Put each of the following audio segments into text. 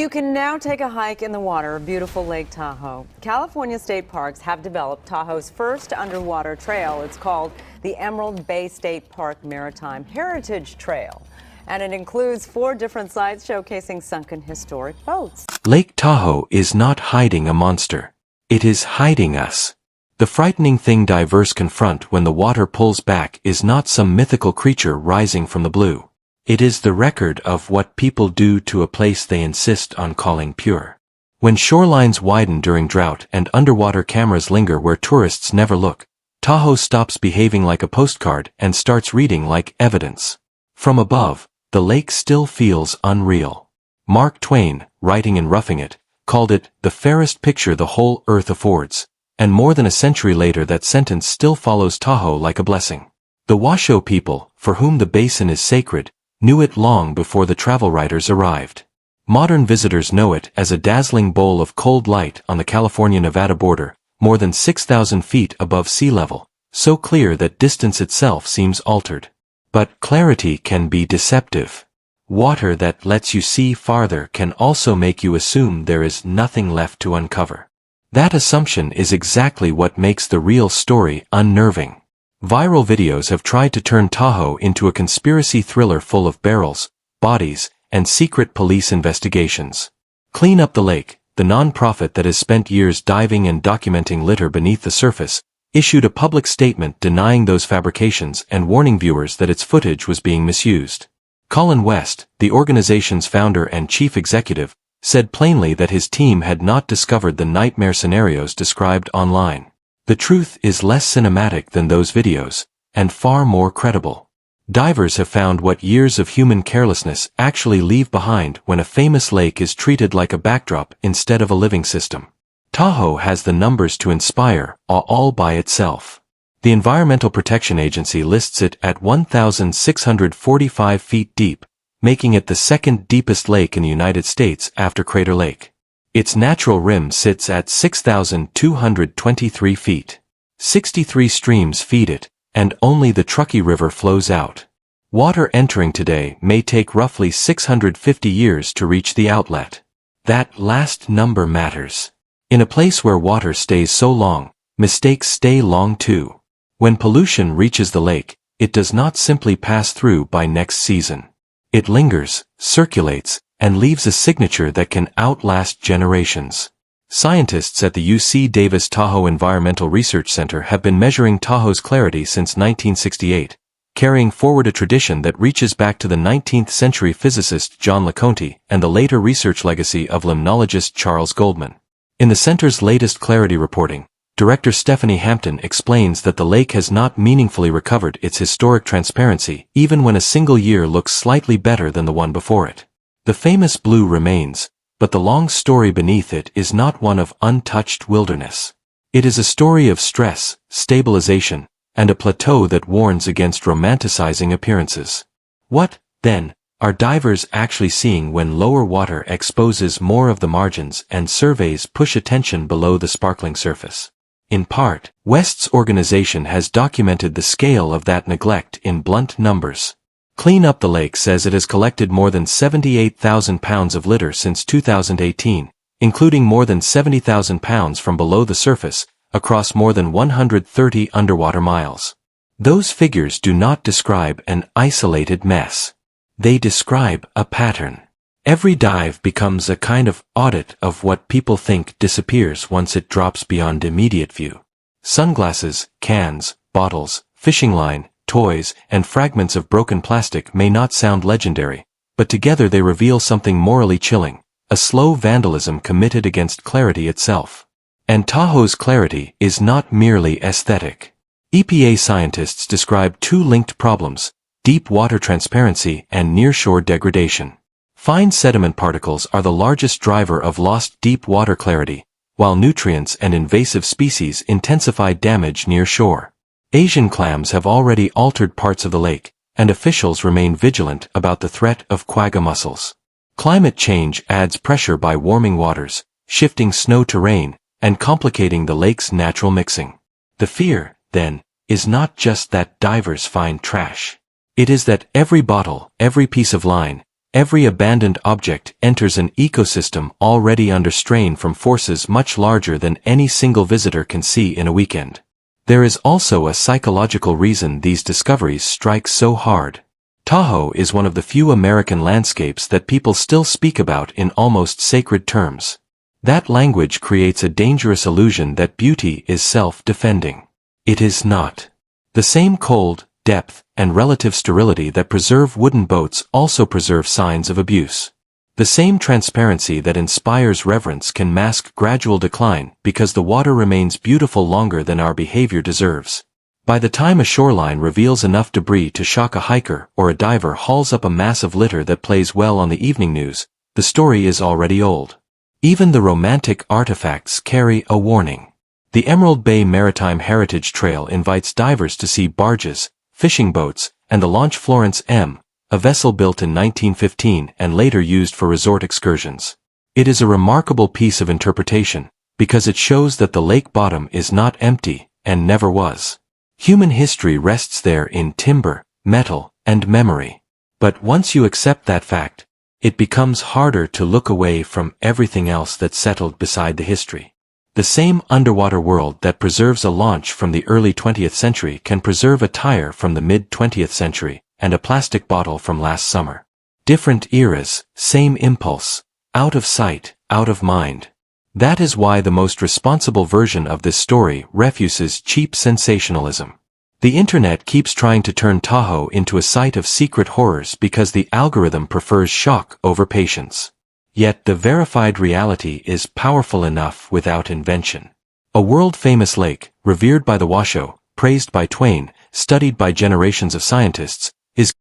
You can now take a hike in the water of beautiful Lake Tahoe. California state parks have developed Tahoe's first underwater trail. It's called the Emerald Bay State Park Maritime Heritage Trail, and it includes 4 different sites showcasing sunken historic boats. Lake Tahoe is not hiding a monster. It is hiding us. The frightening thing divers confront when the water pulls back is not some mythical creature rising from the blue. It is the record of what people do to a place they insist on calling pure. When shorelines widen during drought and underwater cameras linger where tourists never look, Tahoe stops behaving like a postcard and starts reading like evidence. From above, the lake still feels unreal. Mark Twain, writing in Roughing It, called it the fairest picture the whole earth affords, and more than a century later that sentence still follows Tahoe like a blessing. The Washoe people, for whom the basin is sacred, knew it long before the travel writers arrived. Modern visitors know it as a dazzling bowl of cold light on the California-Nevada border, more than 6,000 feet above sea level, so clear that distance itself seems altered. But clarity can be deceptive. Water that lets you see farther can also make you assume there is nothing left to uncover. That assumption is exactly what makes the real story unnerving. Viral videos have tried to turn Tahoe into a conspiracy thriller full of barrels, bodies, and secret police investigations. Clean Up the Lake, the non-profit that has spent years diving and documenting litter beneath the surface, issued a public statement denying those fabrications and warning viewers that its footage was being misused. Colin West, the organization's founder and chief executive, said plainly that his team had not discovered the nightmare scenarios described online. The truth is less cinematic than those videos, and far more credible. Divers have found what years of human carelessness actually leave behind when a famous lake is treated like a backdrop instead of a living system. Tahoe has the numbers to inspire, all by itself. The Environmental Protection Agency lists it at 1,645 feet deep, making it the second deepest lake in the United States after Crater Lake. Its natural rim sits at 6,223 feet. 63 streams feed it, and only the Truckee River flows out. Water entering today may take roughly 650 years to reach the outlet. That last number matters. In a place where water stays so long, mistakes stay long too. When pollution reaches the lake, it does not simply pass through by next season. It lingers, circulates, and leaves a signature that can outlast generations. Scientists at the UC Davis Tahoe Environmental Research Center have been measuring Tahoe's clarity since 1968, carrying forward a tradition that reaches back to the 19th century physicist John LeConte and the later research legacy of limnologist Charles Goldman. In the center's latest clarity reporting, Director Stephanie Hampton explains that the lake has not meaningfully recovered its historic transparency even when a single year looks slightly better than the one before it. The famous blue remains, but the long story beneath it is not one of untouched wilderness. It is a story of stress, stabilization, and a plateau that warns against romanticizing appearances. What, then, are divers actually seeing when lower water exposes more of the margins and surveys push attention below the sparkling surface? In part, West's organization has documented the scale of that neglect in blunt numbers. Clean Up the Lake says it has collected more than 78,000 pounds of litter since 2018, including more than 70,000 pounds from below the surface, across more than 130 underwater miles. Those figures do not describe an isolated mess. They describe a pattern. Every dive becomes a kind of audit of what people think disappears once it drops beyond immediate view. Sunglasses, cans, bottles, fishing line, toys, and fragments of broken plastic may not sound legendary, but together they reveal something morally chilling, a slow vandalism committed against clarity itself. And Tahoe's clarity is not merely aesthetic. EPA scientists describe 2 linked problems: deep water transparency and nearshore degradation. Fine sediment particles are the largest driver of lost deep water clarity, while nutrients and invasive species intensify damage near shore. Asian clams have already altered parts of the lake, and officials remain vigilant about the threat of quagga mussels. Climate change adds pressure by warming waters, shifting snow to rain, and complicating the lake's natural mixing. The fear, then, is not just that divers find trash. It is that every bottle, every piece of line, Every abandoned object enters an ecosystem already under strain from forces much larger than any single visitor can see in a weekend. There is also a psychological reason these discoveries strike so hard. Tahoe is one of the few American landscapes that people still speak about in almost sacred terms. That language creates a dangerous illusion that beauty is self-defending. It is not. The same cold, depth, and relative sterility that preserve wooden boats also preserve signs of abuse. The same transparency that inspires reverence can mask gradual decline because the water remains beautiful longer than our behavior deserves. By the time a shoreline reveals enough debris to shock a hiker or a diver hauls up a massive litter that plays well on the evening news, the story is already old. Even the romantic artifacts carry a warning. The Emerald Bay Maritime Heritage Trail invites divers to see barges, fishing boats, and the launch Florence M., a vessel built in 1915 and later used for resort excursions. It is a remarkable piece of interpretation, because it shows that the lake bottom is not empty, and never was. Human history rests there in timber, metal, and memory. But once you accept that fact, it becomes harder to look away from everything else that settled beside the history. The same underwater world that preserves a launch from the early 20th century can preserve a tire from the mid-20th century, and a plastic bottle from last summer. Different eras, same impulse, out of sight, out of mind. That is why the most responsible version of this story refuses cheap sensationalism. The internet keeps trying to turn Tahoe into a site of secret horrors because the algorithm prefers shock over patience. Yet the verified reality is powerful enough without invention. A world-famous lake, revered by the Washoe, praised by Twain, studied by generations of scientists,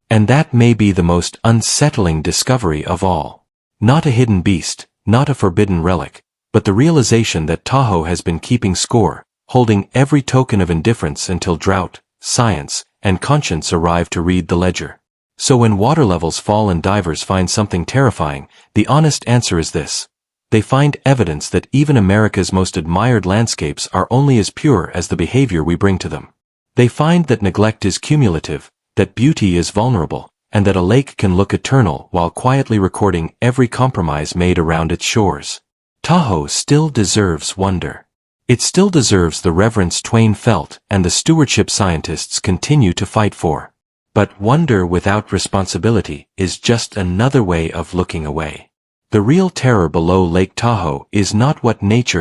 and that may be the most unsettling discovery of all. Not a hidden beast, not a forbidden relic, but the realization that Tahoe has been keeping score, holding every token of indifference until drought, science, and conscience arrive to read the ledger. So when water levels fall and divers find something terrifying, the honest answer is this. They find evidence that even America's most admired landscapes are only as pure as the behavior we bring to them. They find that neglect is cumulative, that beauty is vulnerable, and that a lake can look eternal while quietly recording every compromise made around its shores. Tahoe still deserves wonder. It still deserves the reverence Twain felt and the stewardship scientists continue to fight for. But wonder without responsibility is just another way of looking away. The real terror below Lake Tahoe is not what nature